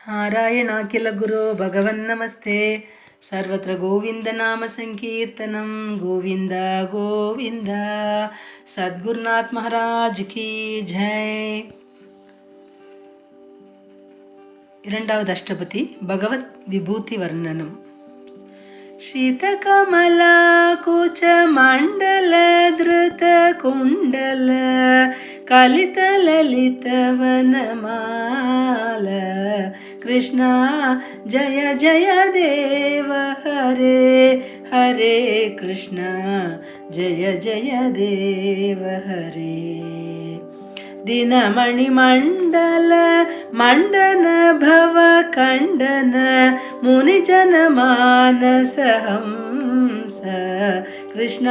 ನಾರಾಯಣಾಖಿಲ ಗುರು ಭಗವನ್ನಮಸ್ತೆ. ಸರ್ವತ್ರ ಗೋವಿಂದ ನಾಮ ಸಂಕೀರ್ತನಂ. ಗೋವಿಂದ ಗೋವಿಂದ. ಸದ್ಗುರುನಾಥ್ ಮಹಾರಾಜ್ ಕಿ ಜೈ. இரண்டாவது அஷ்டபதி பகவத் விபூதி வர்ணனம். ಶ್ರೀತಕಮಲ ಕುಚ ಮಂಡಲ ಧೃತ ಕುಂಡಲ ಕಲಿತ ಲಲಿತ ವನಮಾಲ ಕೃಷ್ಣ ಜಯ ಜಯ ದೇವ ಹರೇ ಹರೇ ಕೃಷ್ಣ ಜಯ ಜಯ ದೇವ ಹರೇ. ದಿನಮಣಿ ಮಂಡಲ ಮಂಡನ ಭವ ಖಂಡನ ಮುನಿಜನ ಮಾನಸ ಹಂಸ ಕೃಷ್ಣ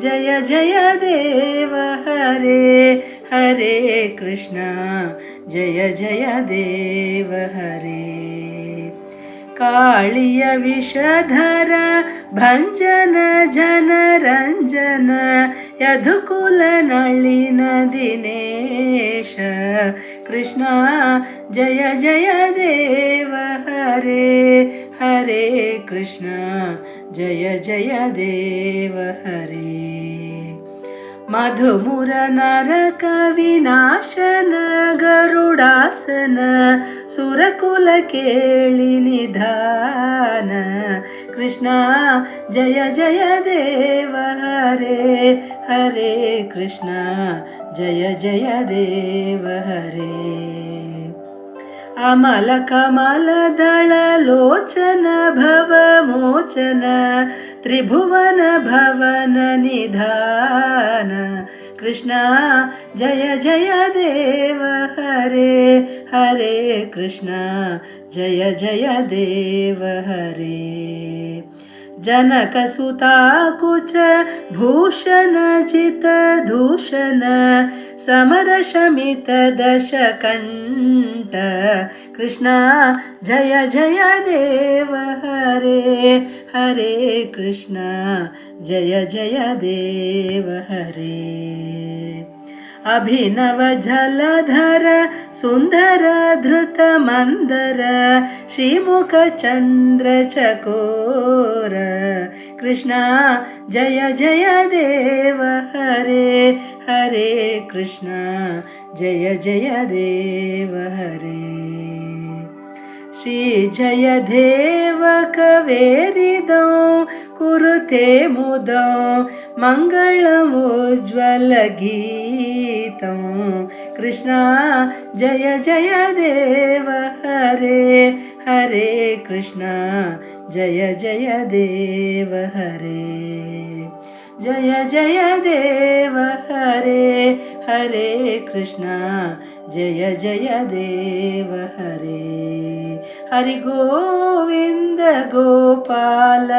ಜಯ ಜಯ ದೇವ ಹರೇ ಹರೇ ಕೃಷ್ಣ ಜಯ ಜಯ ದೇವ ಹರೇ. ಕಾಳಿಯ ವಿಷಧರ ಭಂಜನ ಜನರಂಜನ ಯದುಕುಲ ನಳಿನ ದಿನೇಶ ಕೃಷ್ಣ ಜಯ ಜಯ ದೇವ ಹರೇ ಹರೇ ಕೃಷ್ಣ ಜಯ ಜಯ ದೇವ ಹರೇ. ಮಧುಮುರ ನರಕ ವಿನಾಶನ ಗರುಡಾಸನ ಸುರಕುಲ ಕೇಳಿ ನಿಧಾನ ಕೃಷ್ಣ ಜಯ ಜಯ ದೇವ ಹರೇ ಹರೇ ಕೃಷ್ಣ ಜಯ ಜಯ ದೇವ ಹರೇ. ಅಮಲ ಕಮಲದಳ ಲೋಚನ ಭವ ಮೋಚನ ತ್ರಿಭುವನ ಭವನ ನಿಧಾನ ಕೃಷ್ಣ ಜಯ ಜಯ ದೇವ ಹರೇ ಹರೇ ಕೃಷ್ಣ ಜಯ ಜಯ ದೇವ ಹರೇ. ಜನಕ ಸುತಾ ಕುಚ ಭೂಷಣ ಜಿತ ದೂಷಣ ಸಮರ ಶಮಿತ ದಶ ಕಂಠ ಕೃಷ್ಣ ಜಯ ಜಯ ದೇವ ಹರೇ ಹರೇ ಕೃಷ್ಣ ಜಯ ಜಯ ದೇವ ಹರೇ. ಅಭಿನವ ಜಲಧರ ಸುಂದರ ಧೃತ ಮಂದರ ಶ್ರೀಮುಖ ಚಂದ್ರ ಚಕೋರ ಕೃಷ್ಣ ಜಯ ಜಯ ದೇವ ಹರೇ ಹರೇ ಕೃಷ್ಣ ಜಯ ಜಯ ದೇವ ಹರೇ. ಶ್ರೀ ಜಯ ದೇವ ಕವೇರಿದೋ ಕುರುತೆ ಮುದೋ ಮಂಗಳಮೋಜ್ವಲ ಗೀತಂ ಕೃಷ್ಣ ಜಯ ಜಯ ದೇವ ಹರೇ ಹರೇ ಕೃಷ್ಣ ಜಯ ಜಯ ದೇವ ಹರೇ. ಜಯ ಜಯ ದೇವ ಹರೇ ಹರೇ ಕೃಷ್ಣ ಜಯ ಜಯ ದೇವ ಹರೇ. ಹರಿ ಗೋವಿಂದ ಗೋಪಾಲ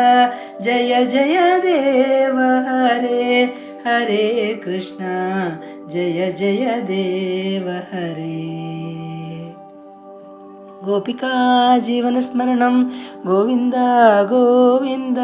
ಜಯ ಜಯ ದೇವ ಹರೇ ಹರೇ ಕೃಷ್ಣ ಜಯ ಜಯ ದೇವ ಹರೇ. ಗೋಪಿಕಾ ಜೀವನ ಸ್ಮರಣಂ ಗೋವಿಂದ ಗೋವಿಂದ.